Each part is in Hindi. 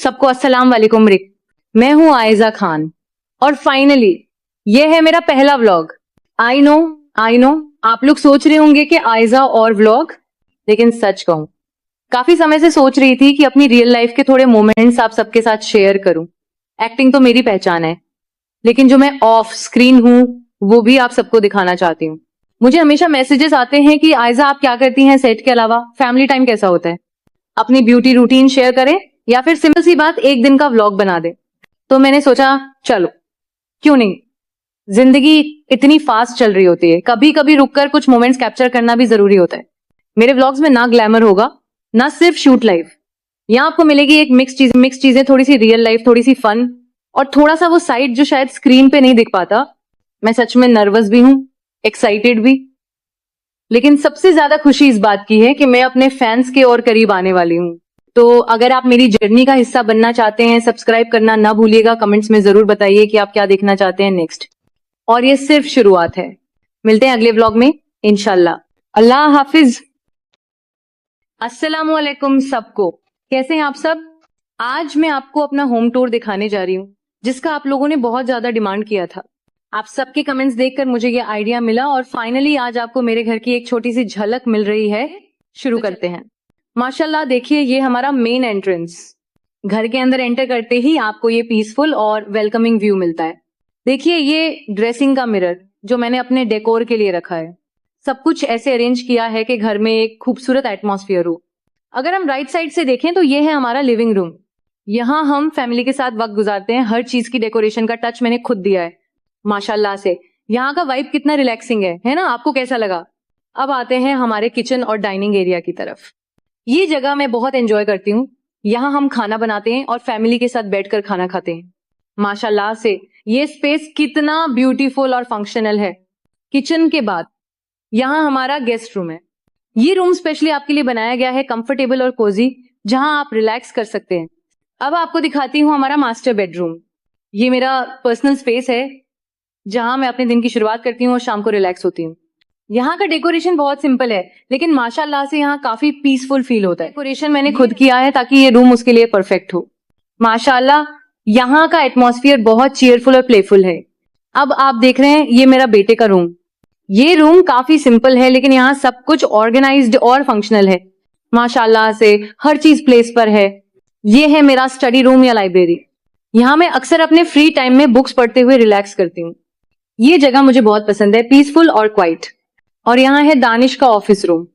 सबको अस्सलाम वालेकुम रिक। मैं हूं आयजा खान और फाइनली ये है मेरा पहला व्लॉग। आई नो आप लोग सोच रहे होंगे कि आयजा और व्लॉग, लेकिन सच कहूं काफी समय से सोच रही थी कि अपनी रियल लाइफ के थोड़े मोमेंट्स आप सबके साथ शेयर करूं। एक्टिंग तो मेरी पहचान है, लेकिन जो मैं ऑफ स्क्रीन हूं वो भी आप सबको दिखाना चाहती हूँ। मुझे हमेशा मैसेजेस आते हैं कि आयजा आप क्या करती हैं सेट के अलावा, फैमिली टाइम कैसा होता है, अपनी ब्यूटी रूटीन शेयर करें या फिर सिंपल सी बात एक दिन का व्लॉग बना दे। तो मैंने सोचा चलो क्यों नहीं, जिंदगी इतनी फास्ट चल रही होती है, कभी कभी रुककर कुछ मोमेंट्स कैप्चर करना भी जरूरी होता है। मेरे व्लॉग्स में ना ग्लैमर होगा ना सिर्फ शूट लाइफ, यहाँ आपको मिलेगी एक मिक्स चीजें, थोड़ी सी रियल लाइफ, थोड़ी सी फन और थोड़ा सा वो साइड जो शायद स्क्रीन पे नहीं दिख पाता। मैं सच में नर्वस भी हूं, एक्साइटेड भी, लेकिन सबसे ज्यादा खुशी इस बात की है कि मैं अपने फैंस के और करीब आने वाली हूँ। तो अगर आप मेरी जर्नी का हिस्सा बनना चाहते हैं, सब्सक्राइब करना ना भूलिएगा। कमेंट्स में जरूर बताइए कि आप क्या देखना चाहते हैं नेक्स्ट। और ये सिर्फ शुरुआत है, मिलते हैं अगले व्लॉग में इंशाल्लाह। अल्लाह हाफिज। अस्सलाम वालेकुम सबको, कैसे हैं आप सब। आज मैं आपको अपना होम टूर दिखाने जा रही हूँ, जिसका आप लोगों ने बहुत ज्यादा डिमांड किया था। आप सबके कमेंट्स देखकर मुझे ये आइडिया मिला और फाइनली आज आपको मेरे घर की एक छोटी सी झलक मिल रही है। शुरू करते हैं। माशाल्लाह देखिए, ये हमारा मेन एंट्रेंस। घर के अंदर एंटर करते ही आपको ये पीसफुल और वेलकमिंग व्यू मिलता है। देखिए ये ड्रेसिंग का मिरर जो मैंने अपने डेकोर के लिए रखा है। सब कुछ ऐसे अरेंज किया है कि घर में एक खूबसूरत एटमॉस्फेयर हो। अगर हम राइट साइड से देखें तो ये है हमारा लिविंग रूम। यहाँ हम फैमिली के साथ वक्त गुजारते हैं। हर चीज की डेकोरेशन का टच मैंने खुद दिया है माशाल्लाह से। यहाँ का वाइब कितना रिलैक्सिंग है ना, आपको कैसा लगा। अब आते हैं हमारे किचन और डाइनिंग एरिया की तरफ। ये जगह मैं बहुत एंजॉय करती हूँ। यहाँ हम खाना बनाते हैं और फैमिली के साथ बैठकर खाना खाते हैं। माशाल्लाह से ये स्पेस कितना ब्यूटीफुल और फंक्शनल है। किचन के बाद यहाँ हमारा गेस्ट रूम है। ये रूम स्पेशली आपके लिए बनाया गया है, कंफर्टेबल और कोजी, जहां आप रिलैक्स कर सकते हैं। अब आपको दिखाती हूँ हमारा मास्टर बेडरूम। ये मेरा पर्सनल स्पेस है जहां मैं अपने दिन की शुरुआत करती हूँ और शाम को रिलैक्स होती हूँ। यहाँ का डेकोरेशन बहुत सिंपल है, लेकिन माशाल्लाह से यहाँ काफी पीसफुल फील होता है। डेकोरेशन मैंने खुद किया है ताकि ये रूम उसके लिए परफेक्ट हो। माशाल्लाह यहाँ का एटमॉस्फेयर बहुत चीयरफुल और प्लेफुल है। अब आप देख रहे हैं ये मेरा बेटे का रूम। ये रूम काफी सिंपल है, लेकिन यहाँ सब कुछ ऑर्गेनाइज्ड और फंक्शनल है। माशाल्लाह से हर चीज प्लेस पर है। ये है मेरा स्टडी रूम या लाइब्रेरी। यहाँ मैं अक्सर अपने फ्री टाइम में बुक्स पढ़ते हुए रिलैक्स करती हूँ। ये जगह मुझे बहुत पसंद है, पीसफुल और क्वाइट। और यहाँ है दानिश का ऑफिस रूम।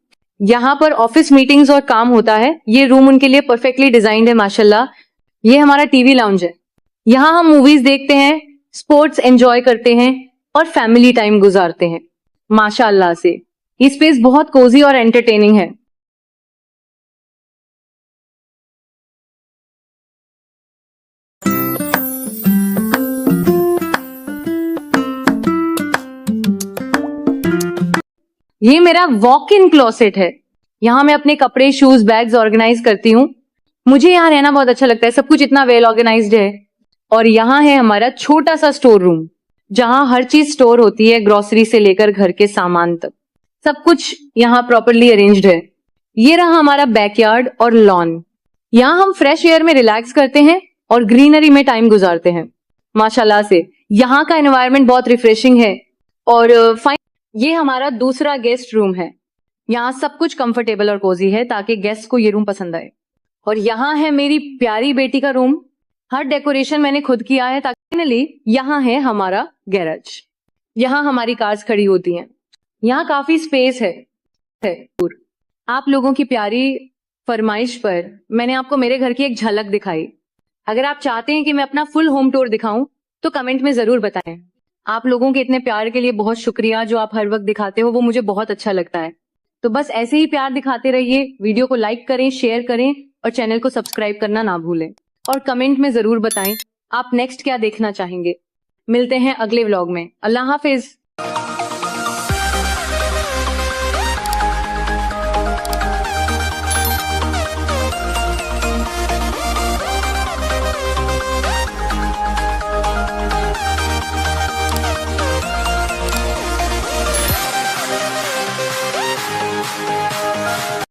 यहाँ पर ऑफिस मीटिंग्स और काम होता है। ये रूम उनके लिए परफेक्टली डिजाइंड है माशाल्लाह। ये हमारा टीवी लाउंज है। यहाँ हम मूवीज देखते हैं, स्पोर्ट्स एंजॉय करते हैं और फैमिली टाइम गुजारते हैं। माशाल्लाह से ये स्पेस बहुत कोजी और एंटरटेनिंग है। ये मेरा वॉक इन क्लोसेट है। यहाँ मैं अपने कपड़े, शूज, बैग्स ऑर्गेनाइज करती हूँ। मुझे यहाँ रहना बहुत अच्छा लगता है, सब कुछ इतना वेल ऑर्गेनाइज्ड है। और यहाँ है हमारा छोटा सा स्टोर रूम, जहाँ हर चीज स्टोर होती है, ग्रोसरी से लेकर घर के सामान तक। सब कुछ यहाँ प्रॉपरली अरेंज्ड है। ये रहा हमारा बैकयार्ड और लॉन। यहाँ हम फ्रेश एयर में रिलैक्स करते हैं और ग्रीनरी में टाइम गुजारते हैं। माशाल्लाह से यहाँ का एनवायरनमेंट बहुत रिफ्रेशिंग है। और ये हमारा दूसरा गेस्ट रूम है। यहाँ सब कुछ कंफर्टेबल और कोजी है ताकि गेस्ट को ये रूम पसंद आए। और यहाँ है मेरी प्यारी बेटी का रूम। हर डेकोरेशन मैंने खुद किया है ताकि फाइनली यहाँ है हमारा गैराज। यहाँ हमारी कार्स खड़ी होती हैं। यहाँ काफी स्पेस है। आप लोगों की प्यारी फरमाइश पर मैंने आपको मेरे घर की एक झलक दिखाई। अगर आप चाहते हैं कि मैं अपना फुल होम टूर दिखाऊं तो कमेंट में जरूर बताएं। आप लोगों के इतने प्यार के लिए बहुत शुक्रिया, जो आप हर वक्त दिखाते हो वो मुझे बहुत अच्छा लगता है। तो बस ऐसे ही प्यार दिखाते रहिए। वीडियो को लाइक करें, शेयर करें और चैनल को सब्सक्राइब करना ना भूलें। और कमेंट में जरूर बताएं आप नेक्स्ट क्या देखना चाहेंगे। मिलते हैं अगले व्लॉग में। अल्लाह हाफिज।